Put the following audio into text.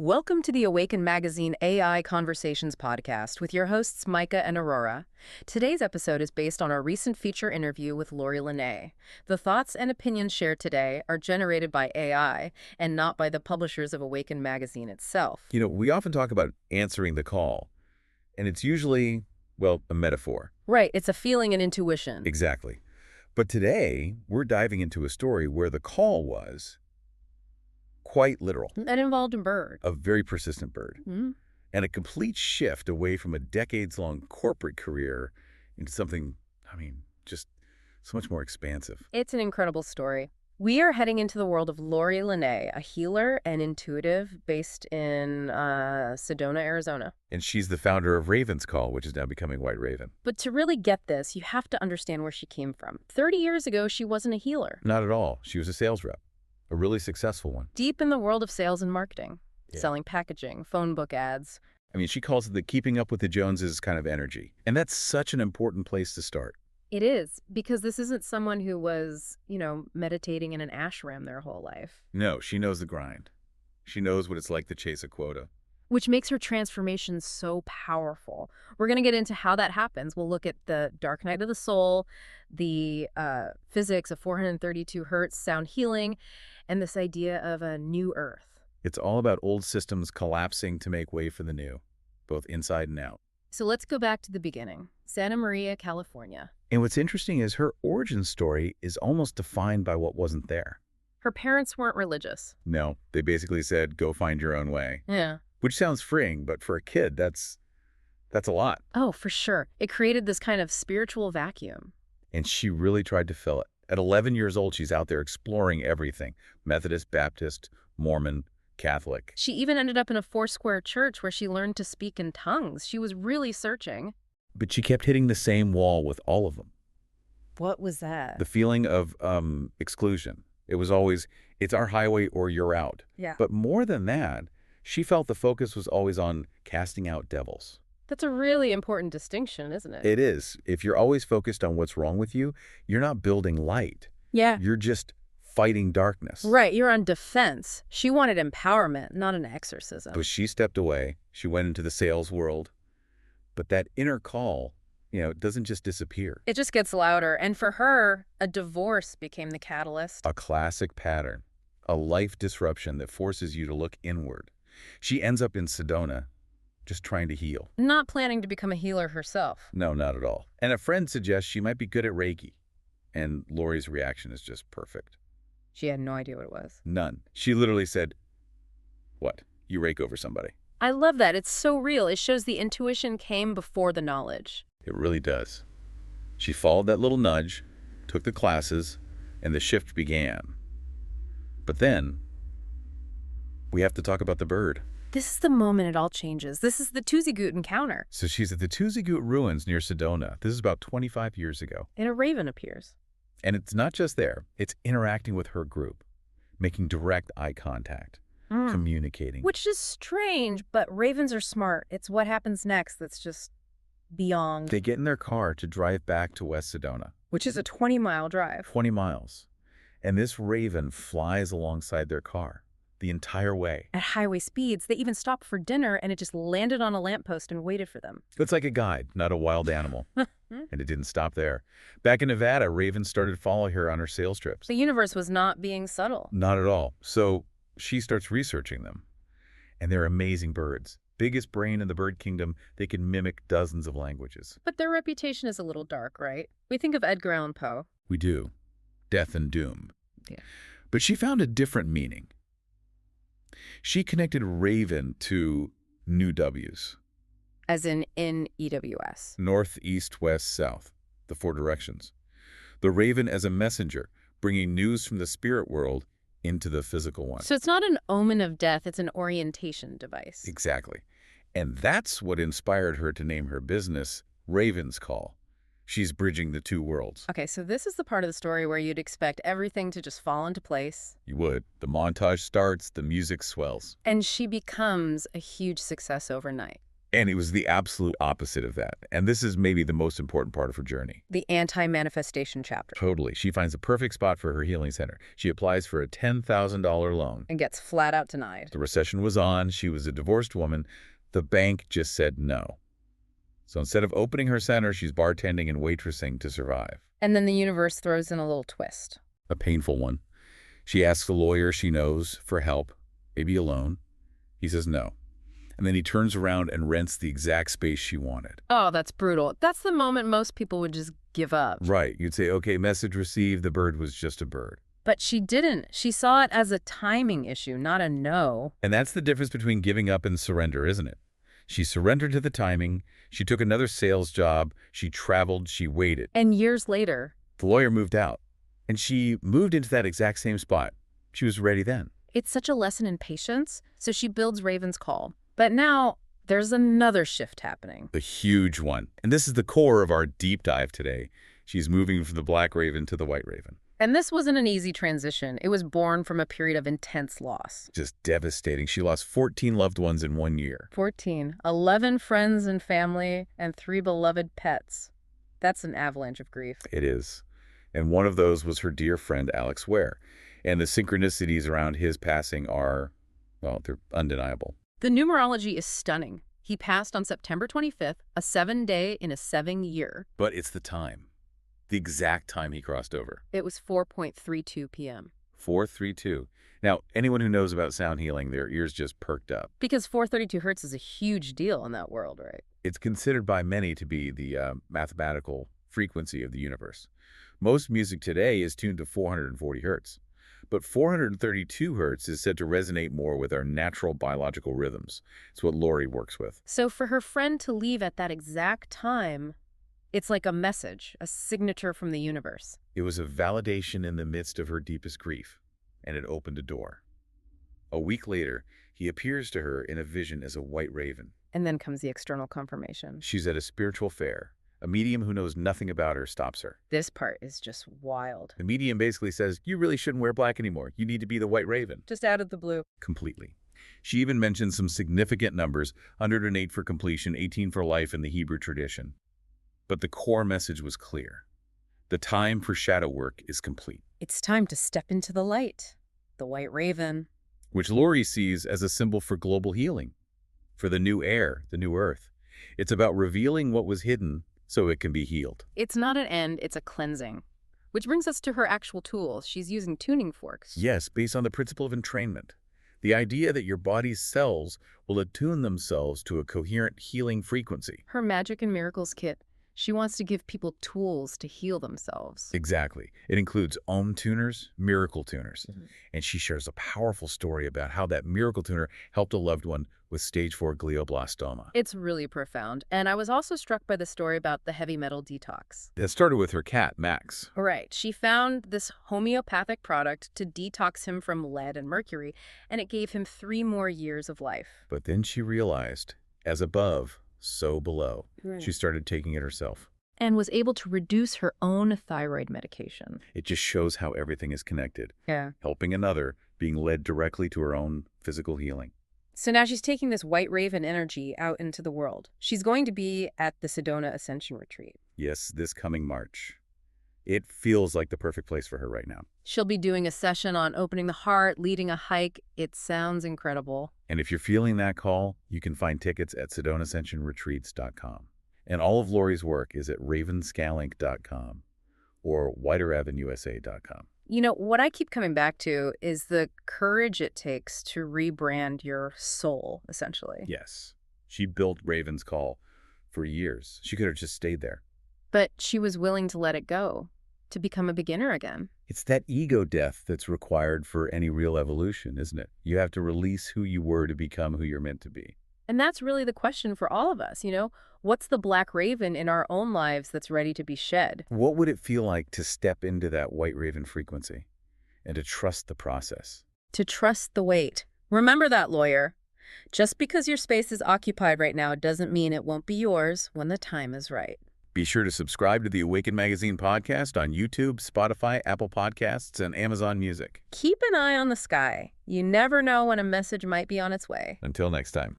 Welcome to the Awaken Magazine AI Conversations podcast with your hosts Micah and Aurora. Today's episode is based on our recent feature interview with Lané. The thoughts and opinions shared today are generated by AI and not by the publishers of Awaken Magazine itself. We often talk about answering the call, and it's usually, well, a metaphor. Right, it's a feeling and intuition. Exactly. But today, we're diving into a story where the call was quite literal. That involved a bird. A very persistent bird. Mm-hmm. And a complete shift away from a decades-long corporate career into something, just so much more expansive. It's an incredible story. We are heading into the world of Lané, a healer and intuitive based in Sedona, Arizona. And she's the founder of Raven's Call, which is now becoming White Raven. But to really get this, you have to understand where she came from. 30 years ago, she wasn't a healer. Not at all. She was a sales rep. A really successful one. Deep in the world of sales and marketing, selling packaging, phone book ads. She calls it the keeping up with the Joneses kind of energy. And that's such an important place to start. It is, because this isn't someone who was, meditating in an ashram their whole life. No, she knows the grind. She knows what it's like to chase a quota. Which makes her transformation so powerful. We're going to get into how that happens. We'll look at the dark night of the soul, the physics of 432 hertz sound healing, and this idea of a new earth. It's all about old systems collapsing to make way for the new, both inside and out. So let's go back to the beginning. Santa Maria, California. And what's interesting is her origin story is almost defined by what wasn't there. Her parents weren't religious. No, they basically said, go find your own way. Yeah. Which sounds freeing, but for a kid, that's a lot. Oh, for sure. It created this kind of spiritual vacuum. And she really tried to fill it. At 11 years old, she's out there exploring everything. Methodist, Baptist, Mormon, Catholic. She even ended up in a Foursquare church where she learned to speak in tongues. She was really searching. But she kept hitting the same wall with all of them. What was that? The feeling of exclusion. It was always, it's our highway or you're out. Yeah. But more than that, she felt the focus was always on casting out devils. That's a really important distinction, isn't it? It is. If you're always focused on what's wrong with you, you're not building light. Yeah. You're just fighting darkness. Right. You're on defense. She wanted empowerment, not an exorcism. But she stepped away. She went into the sales world. But that inner call, it doesn't just disappear. It just gets louder. And for her, a divorce became the catalyst. A classic pattern. A life disruption that forces you to look inward. She ends up in Sedona, just trying to heal. Not planning to become a healer herself. No, not at all. And a friend suggests she might be good at Reiki. And Lori's reaction is just perfect. She had no idea what it was. None. She literally said, what? You rake over somebody. I love that. It's so real. It shows the intuition came before the knowledge. It really does. She followed that little nudge, took the classes, and the shift began. But then, we have to talk about the bird. This is the moment it all changes. This is the Tuzigoot encounter. So she's at the Tuzigoot ruins near Sedona. This is about 25 years ago. And a raven appears. And it's not just there. It's interacting with her group, making direct eye contact, communicating. Which is strange, but ravens are smart. It's what happens next that's just beyond. They get in their car to drive back to West Sedona. Which is a 20-mile drive. 20 miles. And this raven flies alongside their car the entire way. At highway speeds, they even stopped for dinner, and it just landed on a lamppost and waited for them. It's like a guide, not a wild animal. And it didn't stop there. Back in Nevada, ravens started following her on her sales trips. The universe was not being subtle. Not at all. So she starts researching them. And they're amazing birds. Biggest brain in the bird kingdom. They can mimic dozens of languages. But their reputation is a little dark, right? We think of Edgar Allan Poe. We do. Death and doom. Yeah. But she found a different meaning. She connected raven to new W's. As in EWS. North, east, west, south. The four directions. The raven as a messenger, bringing news from the spirit world into the physical one. So it's not an omen of death, it's an orientation device. Exactly. And that's what inspired her to name her business Raven's Call. She's bridging the two worlds. Okay, so this is the part of the story where you'd expect everything to just fall into place. You would. The montage starts, the music swells. And she becomes a huge success overnight. And it was the absolute opposite of that. And this is maybe the most important part of her journey. The anti-manifestation chapter. Totally. She finds the perfect spot for her healing center. She applies for a $10,000 loan. And gets flat out denied. The recession was on. She was a divorced woman. The bank just said no. So instead of opening her center, she's bartending and waitressing to survive. And then the universe throws in a little twist. A painful one. She asks a lawyer she knows for help, maybe a loan. He says no. And then he turns around and rents the exact space she wanted. Oh, that's brutal. That's the moment most people would just give up. Right. You'd say, okay, message received. The bird was just a bird. But she didn't. She saw it as a timing issue, not a no. And that's the difference between giving up and surrender, isn't it? She surrendered to the timing. She took another sales job. She traveled. She waited. And years later, the lawyer moved out. And she moved into that exact same spot. She was ready then. It's such a lesson in patience. So she builds Raven's Call. But now there's another shift happening. The huge one. And this is the core of our deep dive today. She's moving from the black raven to the white raven. And this wasn't an easy transition. It was born from a period of intense loss. Just devastating. She lost 14 loved ones in 1 year. 14. 11 friends and family, and 3 beloved pets. That's an avalanche of grief. It is. And one of those was her dear friend, Alex Ware. And the synchronicities around his passing are, well, they're undeniable. The numerology is stunning. He passed on September 25th, a 7-day in a 7-year. But it's the time. The exact time he crossed over. It was 4:32 p.m. 4:32. Now, anyone who knows about sound healing, their ears just perked up. Because 432 hertz is a huge deal in that world, right? It's considered by many to be the mathematical frequency of the universe. Most music today is tuned to 440 hertz. But 432 hertz is said to resonate more with our natural biological rhythms. It's what Lori works with. So for her friend to leave at that exact time, it's like a message, a signature from the universe. It was a validation in the midst of her deepest grief, and it opened a door. A week later, he appears to her in a vision as a white raven. And then comes the external confirmation. She's at a spiritual fair. A medium who knows nothing about her stops her. This part is just wild. The medium basically says, you really shouldn't wear black anymore. You need to be the white raven. Just out of the blue. Completely. She even mentions some significant numbers, 108 for completion, 18 for life in the Hebrew tradition. But the core message was clear. The time for shadow work is complete. It's time to step into the light. The white raven. Which Lori sees as a symbol for global healing. For the new air, the new earth. It's about revealing what was hidden so it can be healed. It's not an end, it's a cleansing. Which brings us to her actual tools. She's using tuning forks. Yes, based on the principle of entrainment. The idea that your body's cells will attune themselves to a coherent healing frequency. Her Magic and Miracles kit. She wants to give people tools to heal themselves. Exactly. It includes Om tuners, miracle tuners. And she shares a powerful story about how that miracle tuner helped a loved one with stage 4 glioblastoma. It's really profound. And I was also struck by the story about the heavy metal detox. That started with her cat, Max. Right. She found this homeopathic product to detox him from lead and mercury, and it gave him 3 more years of life. But then she realized, as above, so below. Right. She started taking it herself. And was able to reduce her own thyroid medication. It just shows how everything is connected. Yeah. Helping another, being led directly to her own physical healing. So now she's taking this white raven energy out into the world. She's going to be at the Sedona Ascension Retreat. Yes, this coming March. It feels like the perfect place for her right now. She'll be doing a session on opening the heart, leading a hike. It sounds incredible. And if you're feeling that call, you can find tickets at SedonaAscensionRetreats.com. And all of Lori's work is at ravenscalinc.com or whiteravenusa.com. You know, what I keep coming back to is the courage it takes to rebrand your soul, essentially. Yes. She built Raven's Call for years. She could have just stayed there. But she was willing to let it go, to become a beginner again. It's that ego death that's required for any real evolution, isn't it? You have to release who you were to become who you're meant to be. And that's really the question for all of us, you know? What's the black raven in our own lives that's ready to be shed? What would it feel like to step into that white raven frequency and to trust the process? To trust the wait. Remember that, lawyer. Just because your space is occupied right now doesn't mean it won't be yours when the time is right. Be sure to subscribe to the Awaken Magazine podcast on YouTube, Spotify, Apple Podcasts, and Amazon Music. Keep an eye on the sky. You never know when a message might be on its way. Until next time.